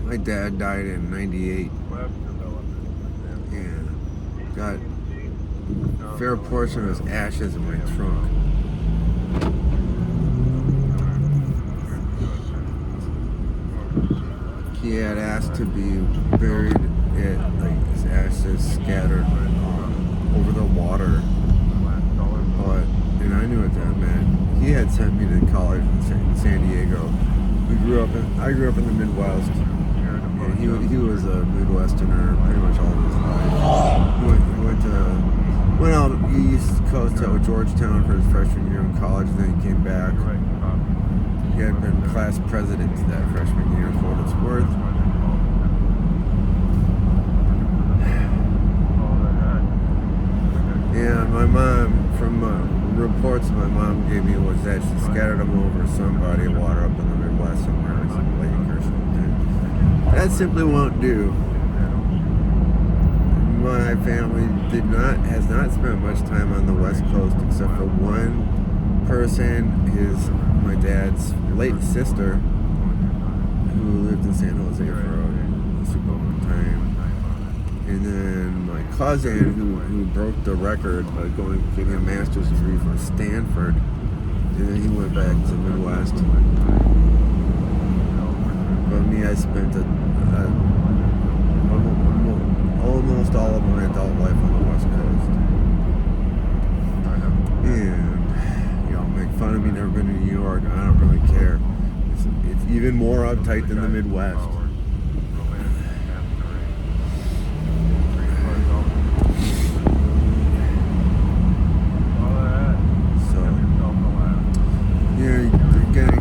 My dad died in '98. And got a fair portion of his ashes in my trunk. He had asked to be buried his ashes scattered over the water. And I knew what that meant. He had sent me to college in San Diego. I grew up in the Midwest. And he was a Midwesterner pretty much all of his life. He went out East Coast to Georgetown for his freshman year in college, and then he came back. He had been class president that freshman year, for what it's worth. And my mom, from reports my mom gave me, was that she scattered them over some body of water up in the Midwest somewhere, some lake or something. That simply won't do. My family has not spent much time on the West Coast except for one person, my dad's late sister, who lived in San Jose for a super long time. And then my cousin, who broke the record by getting a master's degree from Stanford, and then he went back to the Midwest. But me, I spent almost all of my adult life on the West Coast. And y'all make fun of me, never been to New York. I don't really care. It's even more uptight than the Midwest.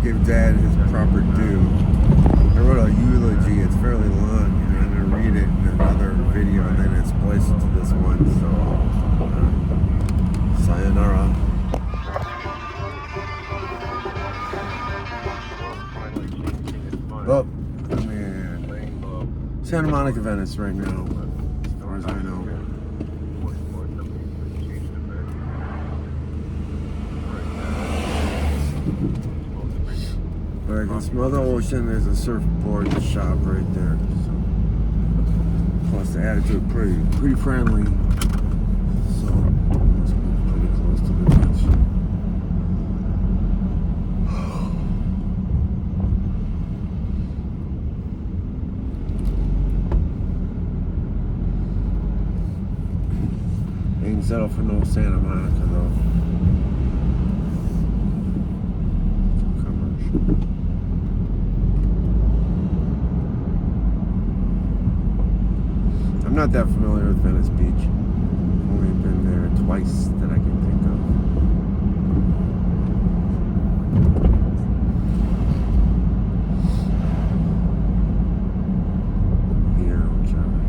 Give Dad his proper due. I wrote a eulogy. It's fairly long, and I'm going to read it in another video, and then it's placed to this one. So, sayonara. Oh, I'm in Santa Monica, Venice right now, as far as I know. But I can smell the ocean. There's a surfboard shop right there. So, plus the attitude pretty friendly. So must be pretty close to the beach. Ain't settle for no Santa Monica though. I'm not that familiar with Venice Beach. I've only been there twice that I can think of. Here, whichever.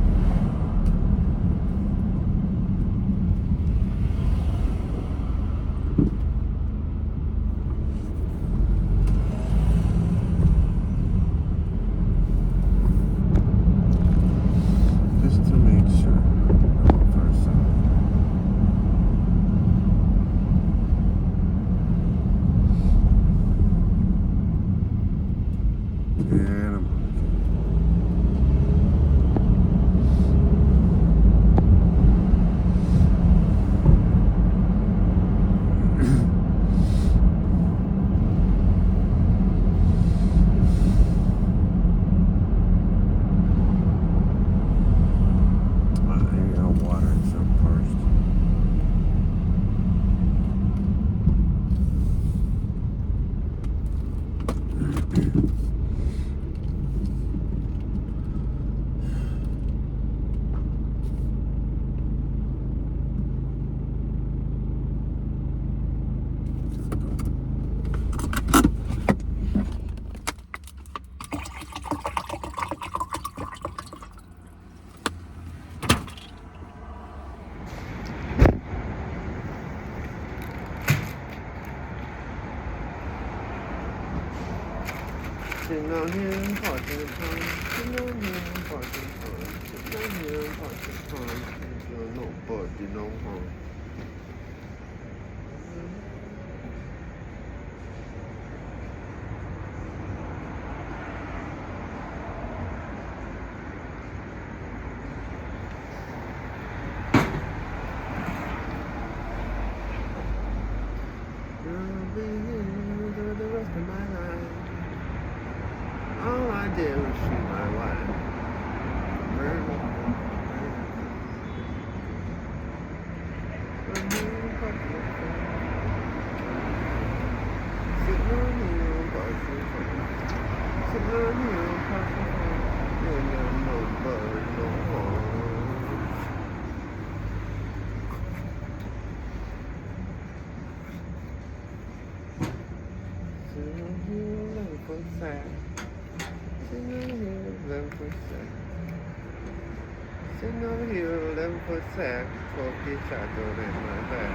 out here and parking time. Sitting out here and parking time. Sitting out here and parking time. Ain't doing nobody no harm. I'll be here for the rest of my life. All I did was shoot my wife. Sitting over here, 11-foot sack, 12-gauge shotgun in my back.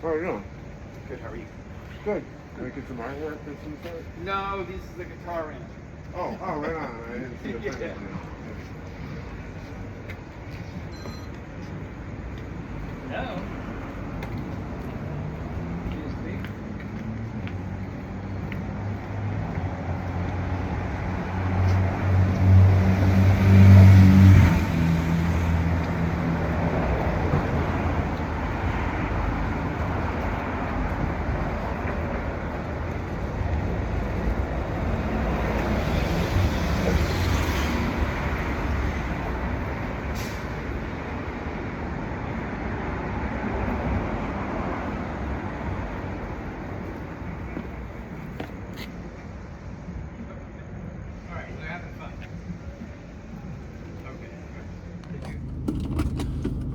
How are you doing? Good, how are you? Good. Can I get some artwork or some sort? No, this is the guitar range. Oh, right on. I didn't see a thing. Yeah. No. Excuse me. All right, we're having fun. Okay.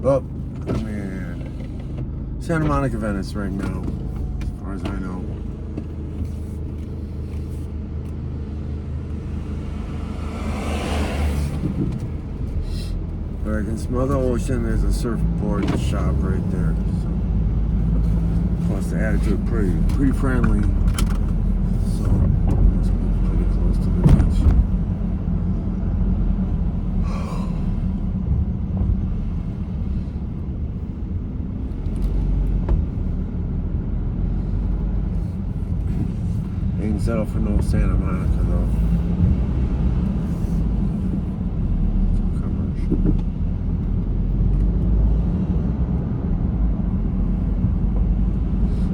Well, I'm in Santa Monica, Venice right now, as far as I know. But I can smell the ocean. There's a surfboard shop right there. So. Plus the attitude pretty friendly. So must be pretty close to the beach. Ain't settle for no Santa Monica though.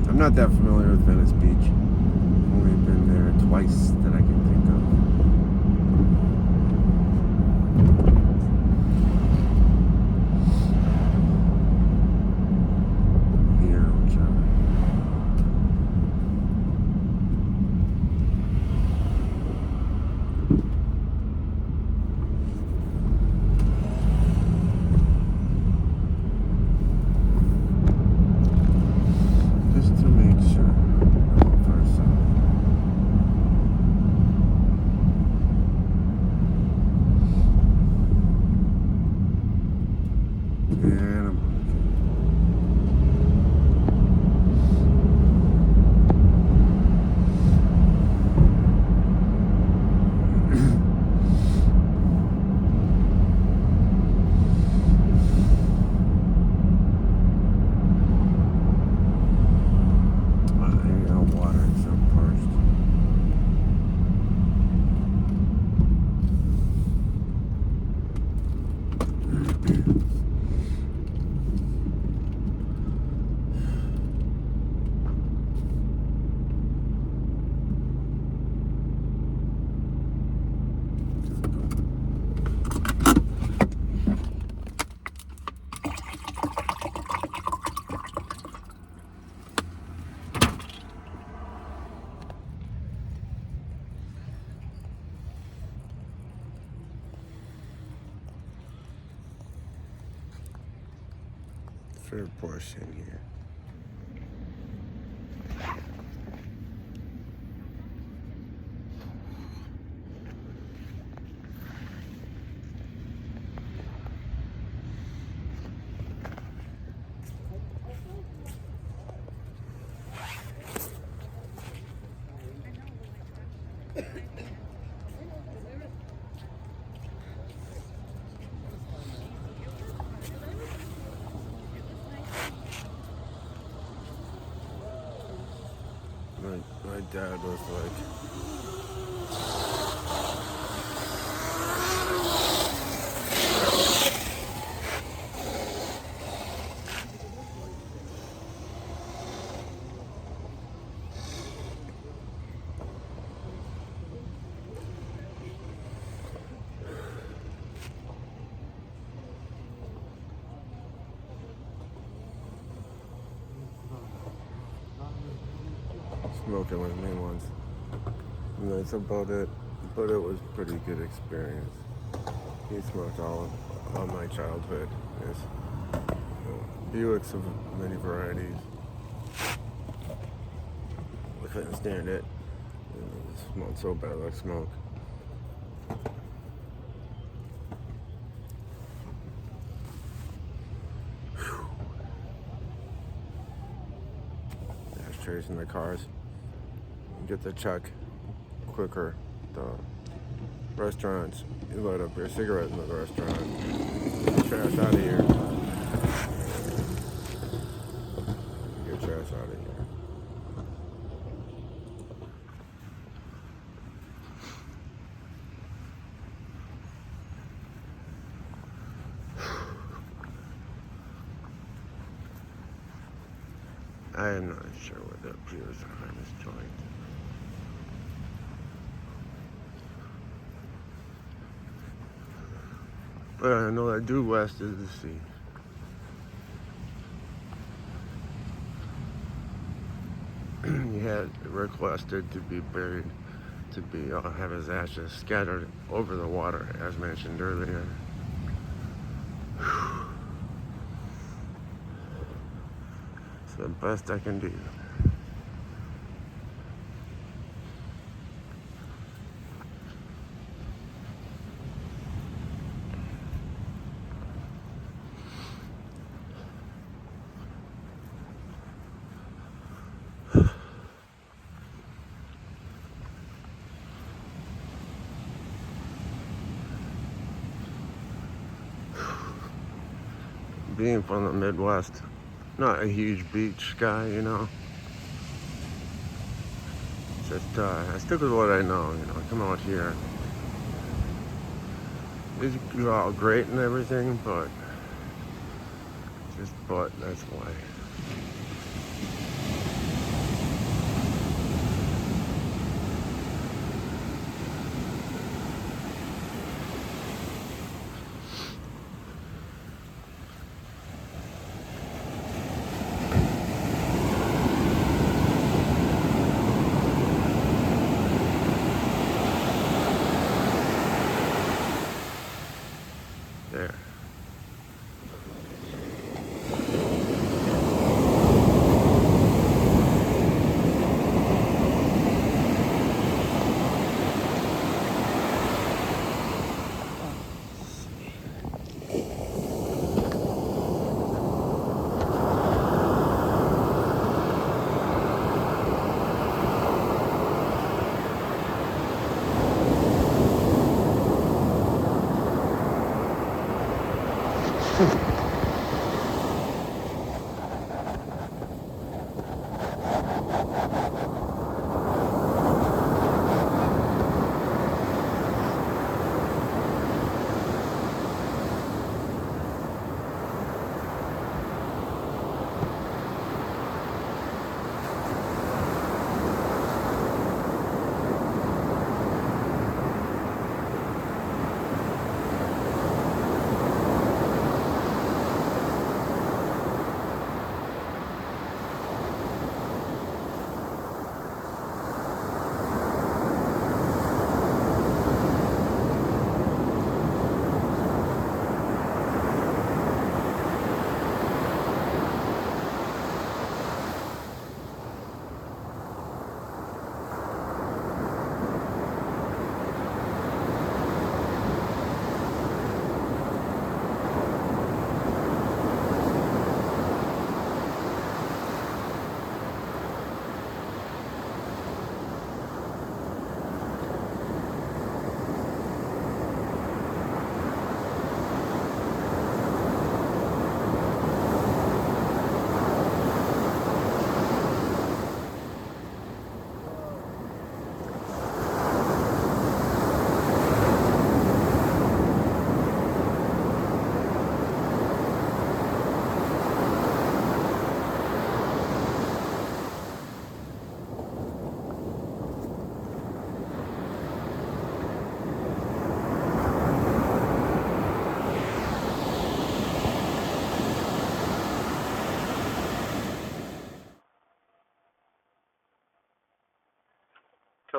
I'm not that familiar with Venice Beach. I've only been there twice that I can think of. Here, whichever. Fair portion here. My dad was like, smoking with me once. And that's about it. But it was a pretty good experience. He smoked all my childhood. Yes. Buicks of many varieties. I couldn't stand it. It smelled so bad like smoke. Ashtrays in the cars. Get the check quicker. The restaurants, you load up your cigarette in the restaurant. Get your ass out of here. Get your ass out of here. I am not sure what the views are on this joint. But I know that due west is the sea. He had requested to be buried, to be have his ashes scattered over the water, as mentioned earlier. It's the best I can do. Being from the Midwest, not a huge beach guy, you know. Just I stick with what I know, you know. I come out here. It's all great and everything, but that's why. There.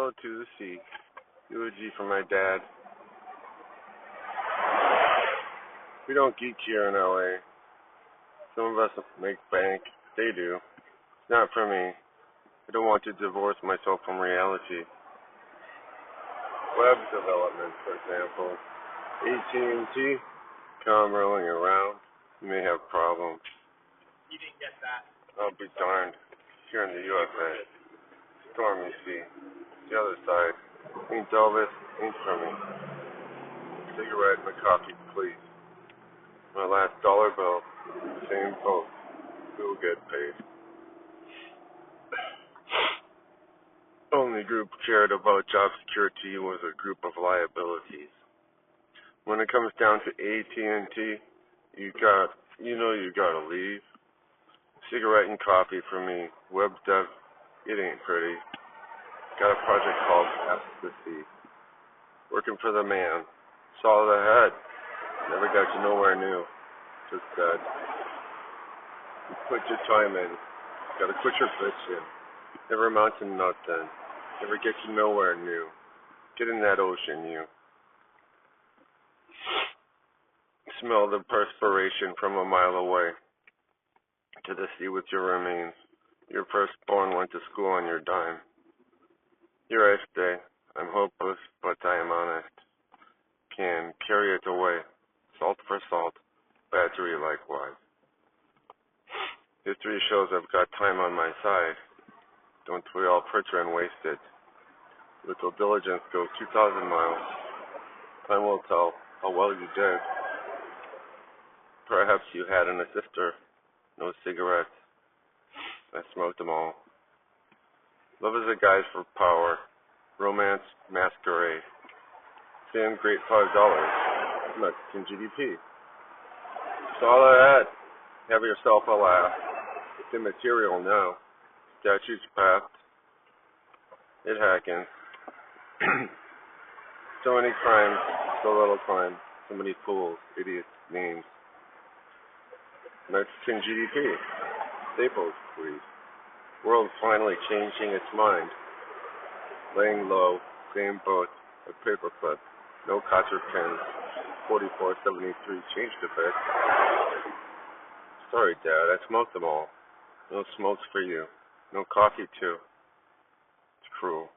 Hail to the sea. Eulogy for my dad. We don't geek here in LA. Some of us make bank. They do. It's not for me. I don't want to divorce myself from reality. Web development, for example. AT&T, come rolling around. You may have problems. You didn't get that. I'll be darned. Here in the USA. Storm, you see. The other side. Ain't Elvis, ain't for me. Cigarette and a coffee, please. My last dollar bill. Same boat. Who'll get paid? Only group cared about job security was a group of liabilities. When it comes down to AT&T, you gotta leave. Cigarette and coffee for me. Web dev, it ain't pretty. Got a project called Ecstasy. Working for the man. Saw the head. Never got you nowhere new. Just dead. You put your time in. Gotta quit your bitching. Never amount to nothing. Never get you nowhere new. Get in that ocean, you. Smell the perspiration from a mile away. To the sea with your remains. Your firstborn went to school on your dime. Here I stay. I'm hopeless, but I am honest. Can carry it away. Salt for salt. Battery likewise. History shows I've got time on my side. Don't we all fritter and waste it? Little diligence goes 2,000 miles. Time will tell how well you did. Perhaps you had an sister. No cigarettes. I smoked them all. Love is a guise for power. Romance masquerade. Same great $5. Mexican GDP. That's all I had. Have yourself a laugh. It's immaterial now. Statutes passed. It happens. So many crimes, so little time. So many fools, idiots, names. Mexican GDP. Staples, please. World finally changing its mind. Laying low, same boat, a paperclip, no cotcher pins, 44.73 changed a bit. Sorry, Dad, I smoked them all. No smokes for you. No coffee, too. It's cruel.